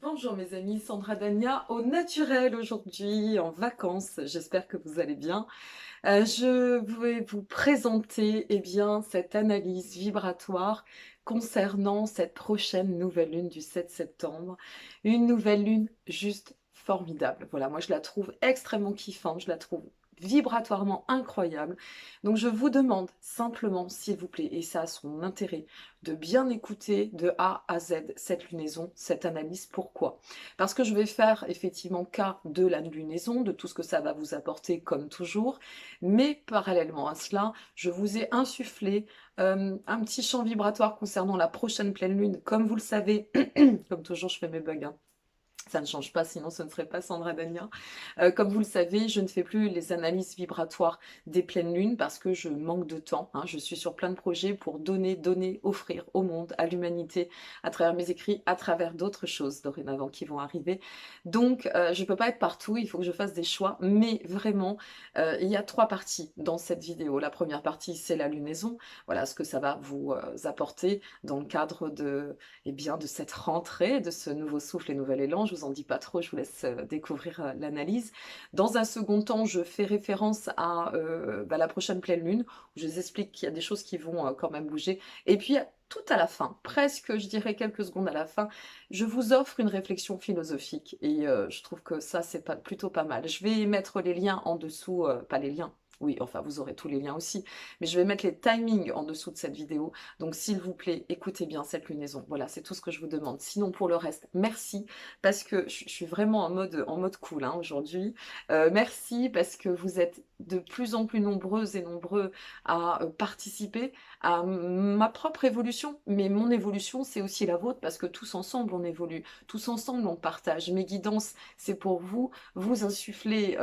Bonjour mes amis, Sandra Dania au naturel aujourd'hui, en vacances. J'espère que vous allez bien. Je vais vous présenter bien, cette analyse vibratoire concernant cette prochaine nouvelle lune du 7 septembre. Une nouvelle lune juste formidable. Voilà, moi je la trouve extrêmement kiffante, je la trouve vibratoirement incroyable. Donc je vous demande simplement, s'il vous plaît, et ça a son intérêt, de bien écouter de A à Z cette lunaison, cette analyse. Pourquoi? Parce que je vais faire effectivement cas de la lunaison, de tout ce que ça va vous apporter comme toujours, mais parallèlement à cela, je vous ai insufflé un petit champ vibratoire concernant la prochaine pleine lune. Comme vous le savez, comme toujours je fais mes bugs, hein. Ça ne change pas, sinon ce ne serait pas Sandra Dania. Comme vous le savez, je ne fais plus les analyses vibratoires des pleines lunes parce que je manque de temps, hein. Je suis sur plein de projets pour donner, offrir au monde, à l'humanité, à travers mes écrits, à travers d'autres choses dorénavant qui vont arriver. Donc, je ne peux pas être partout, il faut que je fasse des choix, mais vraiment, il y a trois parties dans cette vidéo. La première partie, c'est la lunaison. Voilà ce que ça va vous apporter dans le cadre de cette rentrée, de ce nouveau souffle et nouvel élan. Je vous en dis pas trop, je vous laisse découvrir l'analyse. Dans un second temps, je fais référence à la prochaine pleine lune, où je vous explique qu'il y a des choses qui vont quand même bouger. Et puis, tout à la fin, presque, je dirais quelques secondes à la fin, je vous offre une réflexion philosophique. Et je trouve que ça, c'est plutôt pas mal. Je vais mettre les liens en dessous, pas les liens, oui, enfin, vous aurez tous les liens aussi, mais je vais mettre les timings en dessous de cette vidéo. Donc, s'il vous plaît, écoutez bien cette lunaison. Voilà, c'est tout ce que je vous demande. Sinon, pour le reste, merci, parce que je suis vraiment en mode cool hein, aujourd'hui. Merci, parce que vous êtes de plus en plus nombreuses et nombreux à participer à ma propre évolution. Mais mon évolution, c'est aussi la vôtre, parce que tous ensemble, on évolue. Tous ensemble, on partage. Mes guidances, c'est pour vous, vous insuffler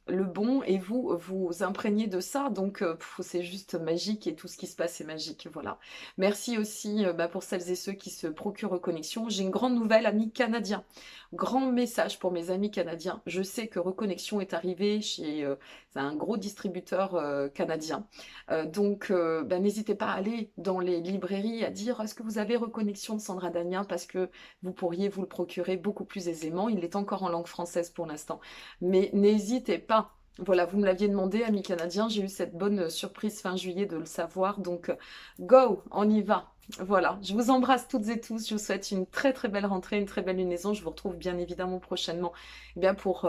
le bon et vous vous imprégnez de ça. Donc, c'est juste magique et tout ce qui se passe est magique. Voilà. Merci aussi pour celles et ceux qui se procurent Reconnexion. J'ai une grande nouvelle, amis canadiens. Grand message pour mes amis canadiens. Je sais que Reconnexion est arrivé chez c'est un gros distributeur canadien. N'hésitez pas à aller dans les librairies à dire est-ce que vous avez Reconnexion de Sandra Dania parce que vous pourriez vous le procurer beaucoup plus aisément. Il est encore en langue française pour l'instant. Mais n'hésitez pas. Voilà, vous me l'aviez demandé, amis canadiens, j'ai eu cette bonne surprise fin juillet de le savoir, donc go, on y va. Voilà, je vous embrasse toutes et tous, je vous souhaite une très très belle rentrée, une très belle lunaison, je vous retrouve bien évidemment prochainement pour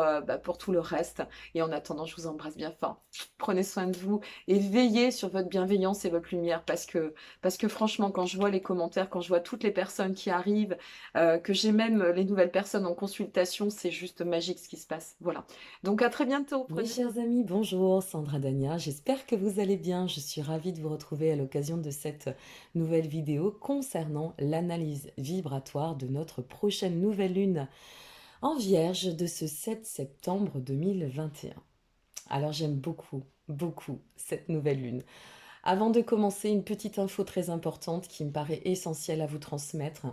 tout le reste, et en attendant, je vous embrasse bien fort. Prenez soin de vous, et veillez sur votre bienveillance et votre lumière, parce que franchement, quand je vois les commentaires, quand je vois toutes les personnes qui arrivent, que j'ai même les nouvelles personnes en consultation, c'est juste magique ce qui se passe. Voilà. Donc à très bientôt. Mes chers amis, bonjour, Sandra Dania, j'espère que vous allez bien. Je suis ravie de vous retrouver à l'occasion de cette nouvelle vidéo concernant l'analyse vibratoire de notre prochaine nouvelle lune en Vierge de ce 7 septembre 2021. Alors j'aime beaucoup, beaucoup cette nouvelle lune. Avant de commencer, une petite info très importante qui me paraît essentielle à vous transmettre,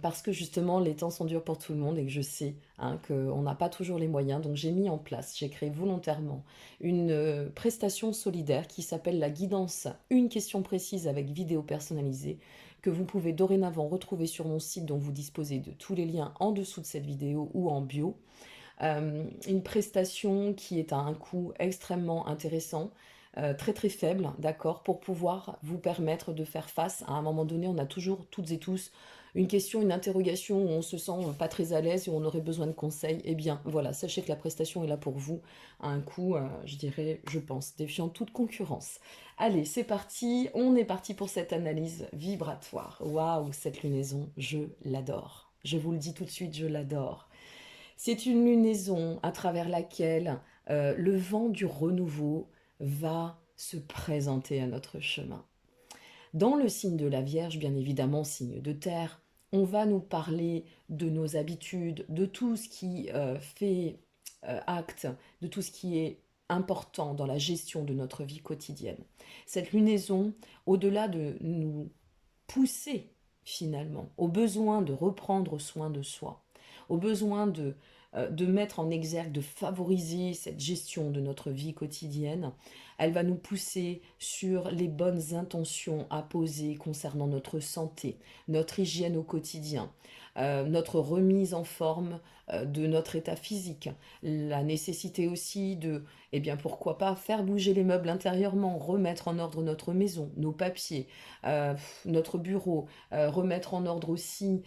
parce que justement les temps sont durs pour tout le monde et que je sais hein, qu'on n'a pas toujours les moyens. Donc j'ai mis en place, j'ai créé volontairement une prestation solidaire qui s'appelle la guidance Une question précise avec vidéo personnalisée, que vous pouvez dorénavant retrouver sur mon site dont vous disposez de tous les liens en dessous de cette vidéo ou en bio. Une prestation qui est à un coût extrêmement intéressant, très très faible, d'accord, pour pouvoir vous permettre de faire face. À un moment donné, on a toujours, toutes et tous, une question, une interrogation où on se sent pas très à l'aise et où on aurait besoin de conseils. Eh bien, voilà, sachez que la prestation est là pour vous, à un coût, je dirais, je pense, défiant toute concurrence. Allez, c'est parti, on est parti pour cette analyse vibratoire. Waouh, cette lunaison, je l'adore. Je vous le dis tout de suite, je l'adore. C'est une lunaison à travers laquelle le vent du renouveau va se présenter à notre chemin. Dans le signe de la Vierge, bien évidemment, signe de terre, on va nous parler de nos habitudes, de tout ce qui fait acte, de tout ce qui est important dans la gestion de notre vie quotidienne. Cette lunaison, au-delà de nous pousser finalement au besoin de reprendre soin de soi, au besoin de de mettre en exergue, de favoriser cette gestion de notre vie quotidienne. Elle va nous pousser sur les bonnes intentions à poser concernant notre santé, notre hygiène au quotidien, notre remise en forme de notre état physique, la nécessité aussi de, eh bien pourquoi pas faire bouger les meubles intérieurement, remettre en ordre notre maison, nos papiers, notre bureau, remettre en ordre aussi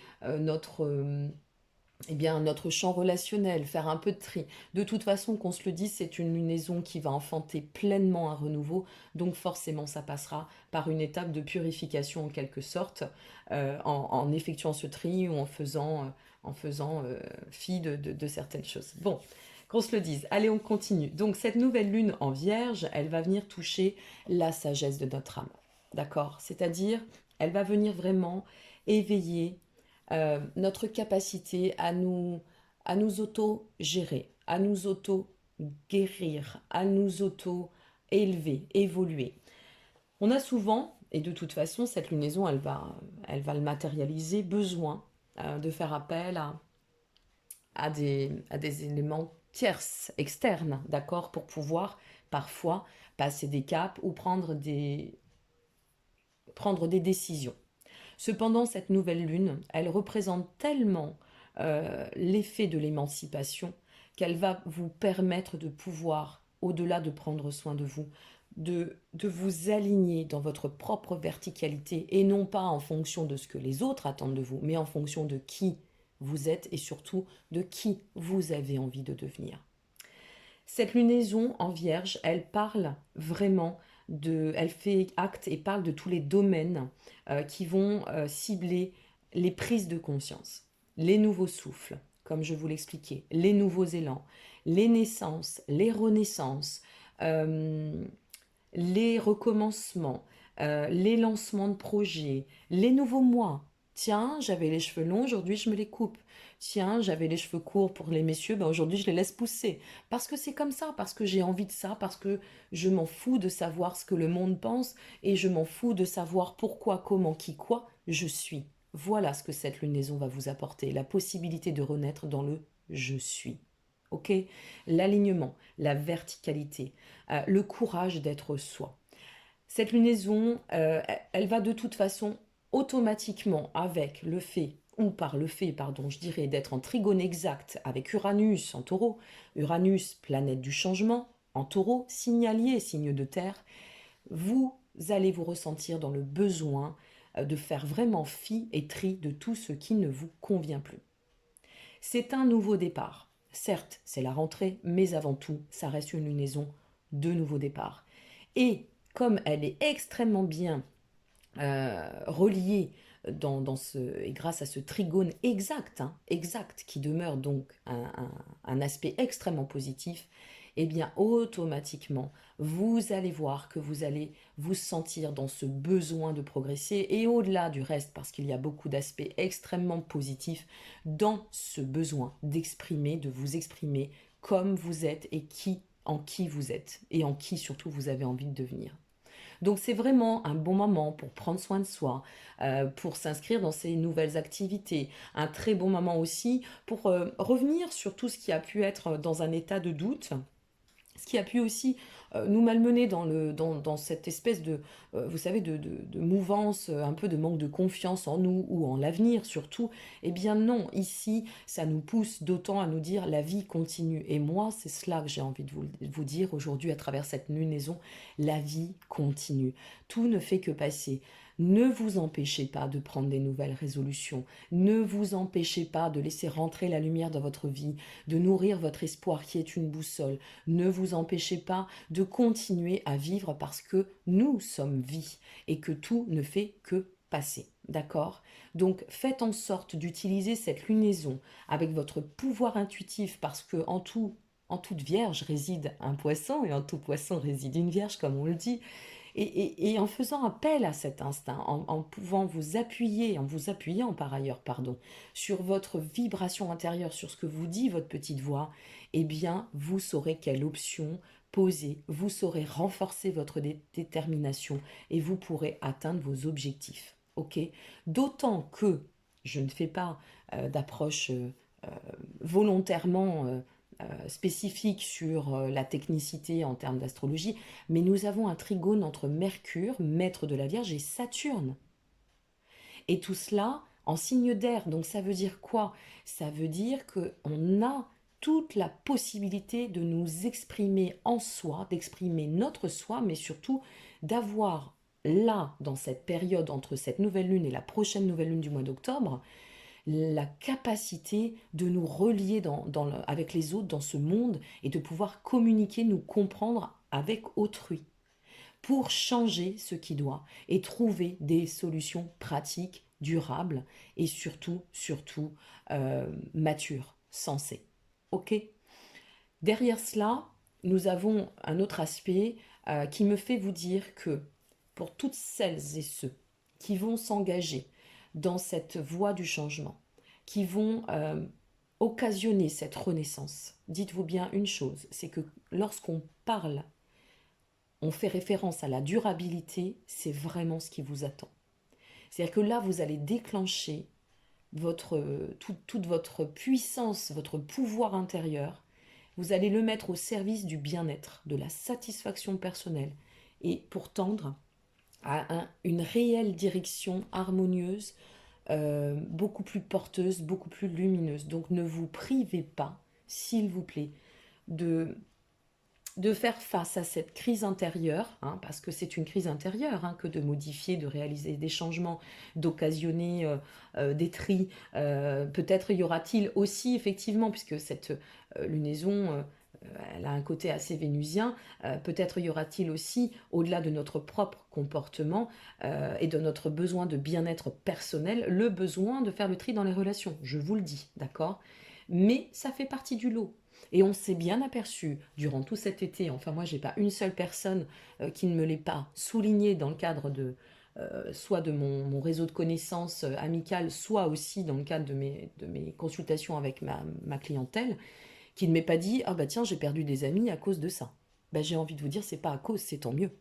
eh bien, notre champ relationnel, faire un peu de tri. De toute façon, qu'on se le dise, c'est une lunaison qui va enfanter pleinement un renouveau, donc forcément ça passera par une étape de purification en quelque sorte, en effectuant ce tri ou en faisant fi de certaines choses. Bon, qu'on se le dise. Allez, on continue. Donc cette nouvelle lune en Vierge, elle va venir toucher la sagesse de notre âme. D'accord? C'est-à-dire, elle va venir vraiment éveiller notre capacité à nous auto-gérer, à nous auto-guérir, à nous auto-élever, évoluer. On a souvent, et de toute façon, cette lunaison, elle va le matérialiser, besoin de faire appel à des éléments tierces, externes, d'accord, pour pouvoir parfois passer des caps ou prendre des décisions. Cependant, cette nouvelle lune, elle représente tellement l'effet de l'émancipation qu'elle va vous permettre de pouvoir, au-delà de prendre soin de vous, de vous aligner dans votre propre verticalité et non pas en fonction de ce que les autres attendent de vous, mais en fonction de qui vous êtes et surtout de qui vous avez envie de devenir. Cette lunaison en Vierge, elle parle vraiment elle fait acte et parle de tous les domaines qui vont cibler les prises de conscience, les nouveaux souffles, comme je vous l'expliquais, les nouveaux élans, les naissances, les renaissances, euh, les recommencements, les lancements de projets, les nouveaux mois. Tiens, j'avais les cheveux longs, aujourd'hui je me les coupe. Tiens, j'avais les cheveux courts pour les messieurs, ben aujourd'hui je les laisse pousser. Parce que c'est comme ça, parce que j'ai envie de ça, parce que je m'en fous de savoir ce que le monde pense et je m'en fous de savoir pourquoi, comment, qui, quoi je suis. Voilà ce que cette lunaison va vous apporter, la possibilité de renaître dans le je suis. Ok? L'alignement, la verticalité, le courage d'être soi. Cette lunaison, elle va de toute façon automatiquement avec le fait, ou par le fait, pardon, je dirais, d'être en trigone exact avec Uranus en taureau, Uranus, planète du changement, en taureau, signalier, signe de terre, vous allez vous ressentir dans le besoin de faire vraiment fi et tri de tout ce qui ne vous convient plus. C'est un nouveau départ. Certes, c'est la rentrée, mais avant tout, ça reste une lunaison de nouveau départ. Et comme elle est extrêmement bien reliée et grâce à ce trigone exact, hein, exact, qui demeure donc un aspect extrêmement positif, eh bien automatiquement, vous allez voir que vous allez vous sentir dans ce besoin de progresser et au-delà du reste, parce qu'il y a beaucoup d'aspects extrêmement positifs, dans ce besoin d'exprimer, de vous exprimer comme vous êtes et en qui vous êtes et en qui surtout vous avez envie de devenir. Donc c'est vraiment un bon moment pour prendre soin de soi, pour s'inscrire dans ces nouvelles activités. Un très bon moment aussi pour revenir sur tout ce qui a pu être dans un état de doute, ce qui a pu aussi nous malmener dans cette espèce de, vous savez, de mouvance, un peu de manque de confiance en nous ou en l'avenir surtout. Eh bien non, ici, ça nous pousse d'autant à nous dire la vie continue. Et moi, c'est cela que j'ai envie de vous dire aujourd'hui à travers cette lunaison, la vie continue. Tout ne fait que passer. Ne vous empêchez pas de prendre des nouvelles résolutions. Ne vous empêchez pas de laisser rentrer la lumière dans votre vie, de nourrir votre espoir qui est une boussole. Ne vous empêchez pas de continuer à vivre parce que nous sommes vie et que tout ne fait que passer. D'accord? Donc faites en sorte d'utiliser cette lunaison avec votre pouvoir intuitif parce que en toute vierge réside un poisson et en tout poisson réside une vierge, comme on le dit. Et en faisant appel à cet instinct, en pouvant vous appuyer, en vous appuyant par ailleurs, pardon, sur votre vibration intérieure, sur ce que vous dit votre petite voix, eh bien, vous saurez quelle option poser, vous saurez renforcer votre détermination et vous pourrez atteindre vos objectifs. Ok? D'autant que je ne fais pas d'approche volontairement spécifique sur la technicité en termes d'astrologie, mais nous avons un trigone entre Mercure, maître de la Vierge, et Saturne. Et tout cela en signe d'air. Donc ça veut dire quoi? Ça veut dire qu'on a toute la possibilité de nous exprimer en soi, d'exprimer notre soi, mais surtout d'avoir là, dans cette période entre cette nouvelle lune et la prochaine nouvelle lune du mois d'octobre, la capacité de nous relier avec les autres dans ce monde et de pouvoir communiquer, nous comprendre avec autrui pour changer ce qui doit et trouver des solutions pratiques, durables et surtout matures, sensées. Ok. Derrière cela, nous avons un autre aspect qui me fait vous dire que pour toutes celles et ceux qui vont s'engager dans cette voie du changement, qui vont occasionner cette renaissance, dites-vous bien une chose, c'est que lorsqu'on parle, on fait référence à la durabilité, c'est vraiment ce qui vous attend. C'est-à-dire que là, vous allez déclencher toute votre puissance, votre pouvoir intérieur. Vous allez le mettre au service du bien-être, de la satisfaction personnelle et pour tendre à une réelle direction harmonieuse, beaucoup plus porteuse, beaucoup plus lumineuse. Donc ne vous privez pas, s'il vous plaît, de faire face à cette crise intérieure, hein, parce que c'est une crise intérieure, hein, que de modifier, de réaliser des changements, d'occasionner des tris. Peut-être y aura-t-il aussi, effectivement, puisque cette lunaison, elle a un côté assez vénusien, peut-être y aura-t-il aussi, au-delà de notre propre comportement et de notre besoin de bien-être personnel, le besoin de faire le tri dans les relations. Je vous le dis, d'accord? Mais ça fait partie du lot. Et on s'est bien aperçu durant tout cet été, enfin moi j'ai pas une seule personne qui ne me l'ait pas souligné dans le cadre de soit de mon réseau de connaissances amicales, soit aussi dans le cadre de mes consultations avec ma clientèle, qui ne m'ait pas dit ah bah tiens j'ai perdu des amis à cause de ça. Ben, j'ai envie de vous dire c'est pas à cause, c'est tant mieux.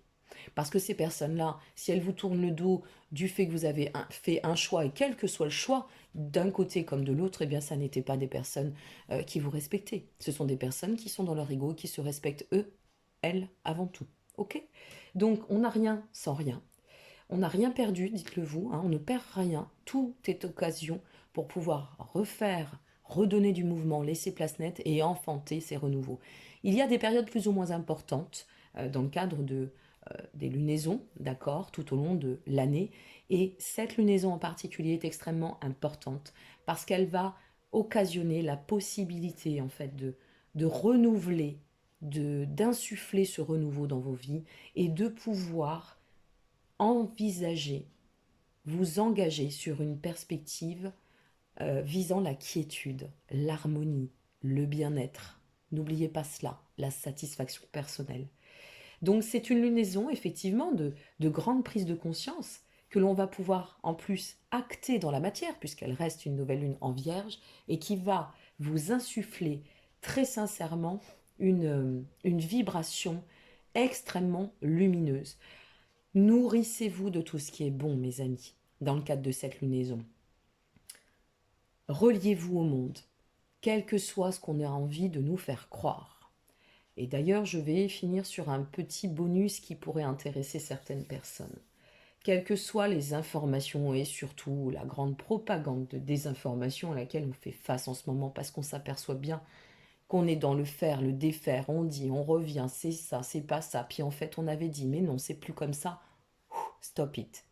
Parce que ces personnes-là, si elles vous tournent le dos du fait que vous avez fait un choix, et quel que soit le choix, d'un côté comme de l'autre, eh bien ça n'était pas des personnes qui vous respectaient. Ce sont des personnes qui sont dans leur ego, qui se respectent eux, elles, avant tout. Ok? Donc on n'a rien sans rien. On n'a rien perdu, dites-le vous, hein, on ne perd rien. Tout est occasion pour pouvoir refaire, redonner du mouvement, laisser place nette et enfanter ces renouveaux. Il y a des périodes plus ou moins importantes dans le cadre des lunaisons, d'accord, tout au long de l'année. Et cette lunaison en particulier est extrêmement importante parce qu'elle va occasionner la possibilité en fait de renouveler, d'insuffler ce renouveau dans vos vies et de pouvoir envisager, vous engager sur une perspective visant la quiétude, l'harmonie, le bien-être. N'oubliez pas cela, la satisfaction personnelle. Donc c'est une lunaison effectivement de grande prise de conscience que l'on va pouvoir en plus acter dans la matière puisqu'elle reste une nouvelle lune en vierge et qui va vous insuffler très sincèrement une vibration extrêmement lumineuse. Nourrissez-vous de tout ce qui est bon, mes amis, dans le cadre de cette lunaison. Reliez-vous au monde, quel que soit ce qu'on a envie de nous faire croire. Et d'ailleurs, je vais finir sur un petit bonus qui pourrait intéresser certaines personnes. Quelles que soient les informations et surtout la grande propagande de désinformation à laquelle on fait face en ce moment, parce qu'on s'aperçoit bien qu'on est dans le faire, le défaire, on dit, on revient, c'est ça, c'est pas ça, puis en fait on avait dit, mais non, c'est plus comme ça, stop it.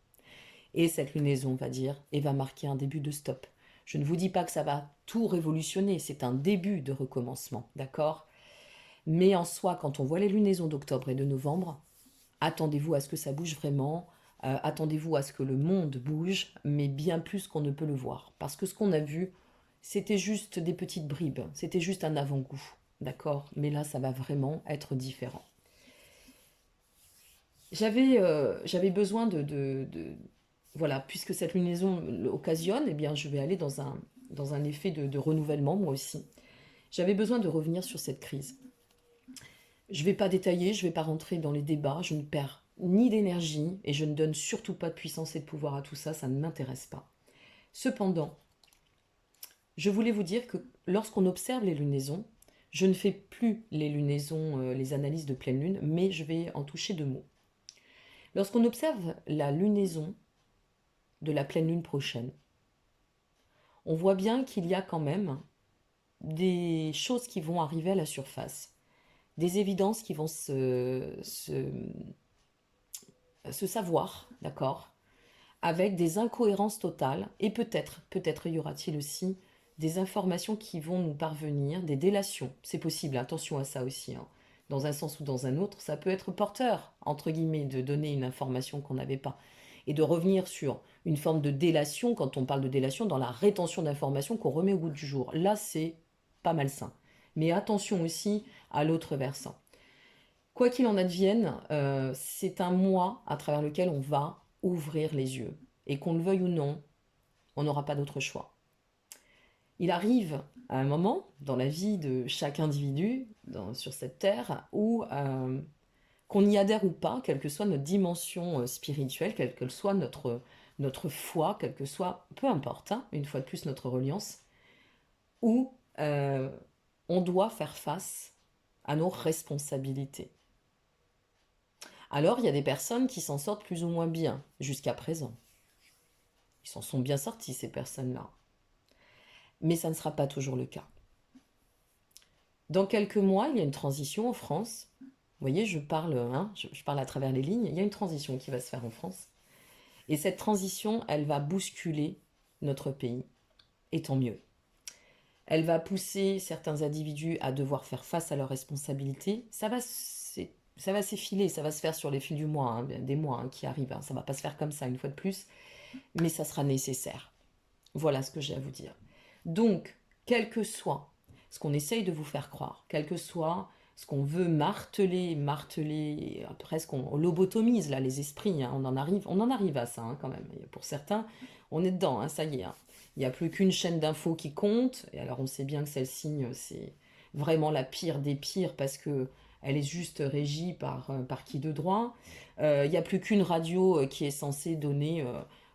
Et cette lunaison va dire, et va marquer un début de stop. Je ne vous dis pas que ça va tout révolutionner, c'est un début de recommencement, d'accord? Mais en soi, quand on voit les lunaisons d'octobre et de novembre, attendez-vous à ce que ça bouge vraiment, attendez-vous à ce que le monde bouge, mais bien plus qu'on ne peut le voir. Parce que ce qu'on a vu, c'était juste des petites bribes, c'était juste un avant-goût, d'accord? Mais là, ça va vraiment être différent. J'avais besoin voilà, puisque cette lunaison occasionne, eh bien, je vais aller dans un effet de renouvellement, moi aussi. J'avais besoin de revenir sur cette crise. Je ne vais pas détailler, je ne vais pas rentrer dans les débats, je ne perds ni d'énergie et je ne donne surtout pas de puissance et de pouvoir à tout ça, ça ne m'intéresse pas. Cependant, je voulais vous dire que lorsqu'on observe les lunaisons, je ne fais plus les lunaisons, les analyses de pleine lune, mais je vais en toucher deux mots. Lorsqu'on observe la lunaison de la pleine lune prochaine, on voit bien qu'il y a quand même des choses qui vont arriver à la surface, des évidences qui vont se savoir, d'accord, avec des incohérences totales, et peut-être y aura-t-il aussi des informations qui vont nous parvenir, des délations. C'est possible, attention à ça aussi, hein. Dans un sens ou dans un autre, ça peut être porteur, entre guillemets, de donner une information qu'on n'avait pas. Et de revenir sur une forme de délation, quand on parle de délation, dans la rétention d'informations qu'on remet au goût du jour. Là, c'est pas malsain. Mais attention aussi à l'autre versant. Quoi qu'il en advienne, c'est un mois à travers lequel on va ouvrir les yeux. Et qu'on le veuille ou non, on n'aura pas d'autre choix. Il arrive à un moment dans la vie de chaque individu sur cette terre où qu'on y adhère ou pas, quelle que soit notre dimension spirituelle, quelle que soit notre foi, quelle que soit, peu importe, hein, une fois de plus notre reliance, où on doit faire face à nos responsabilités. Alors, il y a des personnes qui s'en sortent plus ou moins bien, jusqu'à présent. Ils s'en sont bien sortis, ces personnes-là. Mais ça ne sera pas toujours le cas. Dans quelques mois, il y a une transition en France. Vous voyez, je parle à travers les lignes. Il y a une transition qui va se faire en France. Et cette transition, elle va bousculer notre pays. Et tant mieux. Elle va pousser certains individus à devoir faire face à leurs responsabilités. Ça va s'effiler, ça va se faire sur les fils du mois, hein, des mois qui arrivent. Hein. Ça ne va pas se faire comme ça une fois de plus, mais ça sera nécessaire. Voilà ce que j'ai à vous dire. Donc, quel que soit ce qu'on essaye de vous faire croire, quel que soit ce qu'on veut marteler, presque on lobotomise là les esprits, hein, on en arrive à ça hein, quand même. Pour certains, on est dedans, hein, ça y est. Hein. Il n'y a plus qu'une chaîne d'infos qui compte, et alors on sait bien que celle-ci, c'est vraiment la pire des pires parce que elle est juste régie par qui de droit. Il n'y a plus qu'une radio qui est censée donner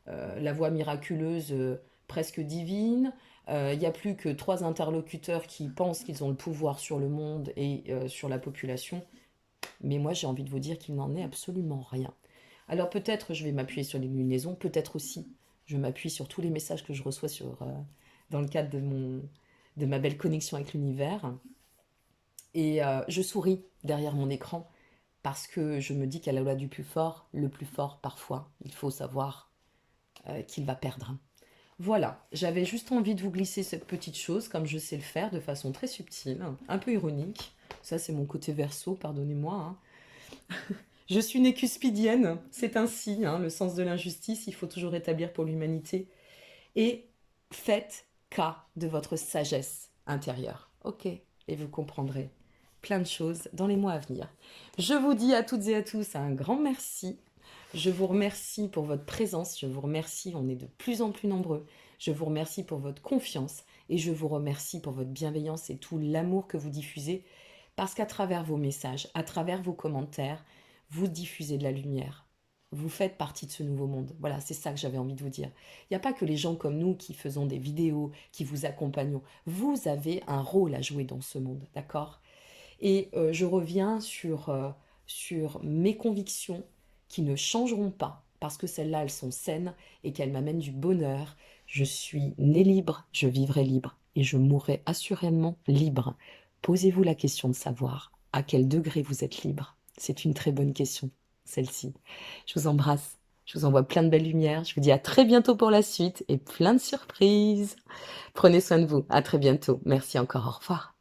la voix miraculeuse presque divine. Il n'y a plus que 3 interlocuteurs qui pensent qu'ils ont le pouvoir sur le monde et sur la population. Mais moi, j'ai envie de vous dire qu'il n'en est absolument rien. Alors peut-être je vais m'appuyer sur les lunaisons, peut-être aussi je m'appuie sur tous les messages que je reçois dans le cadre de ma belle connexion avec l'univers. Et je souris derrière mon écran parce que je me dis qu'à la loi du plus fort, le plus fort, parfois, il faut savoir qu'il va perdre. Voilà, j'avais juste envie de vous glisser cette petite chose, comme je sais le faire, de façon très subtile, un peu ironique. Ça, c'est mon côté verso, pardonnez-moi. Hein. Je suis née cuspidienne, c'est ainsi, hein, le sens de l'injustice, il faut toujours établir pour l'humanité. Et faites cas de votre sagesse intérieure, ok? Et vous comprendrez plein de choses dans les mois à venir. Je vous dis à toutes et à tous un grand merci. Je vous remercie pour votre présence, je vous remercie, on est de plus en plus nombreux. Je vous remercie pour votre confiance et je vous remercie pour votre bienveillance et tout l'amour que vous diffusez parce qu'à travers vos messages, à travers vos commentaires, vous diffusez de la lumière. Vous faites partie de ce nouveau monde. Voilà, c'est ça que j'avais envie de vous dire. Il n'y a pas que les gens comme nous qui faisons des vidéos, qui vous accompagnons. Vous avez un rôle à jouer dans ce monde, d'accord ? Et je reviens sur mes convictions qui ne changeront pas parce que celles-là, elles sont saines et qu'elles m'amènent du bonheur. Je suis née libre, je vivrai libre et je mourrai assurément libre. Posez-vous la question de savoir à quel degré vous êtes libre. C'est une très bonne question, celle-ci. Je vous embrasse, je vous envoie plein de belles lumières. Je vous dis à très bientôt pour la suite et plein de surprises. Prenez soin de vous, à très bientôt. Merci encore, au revoir.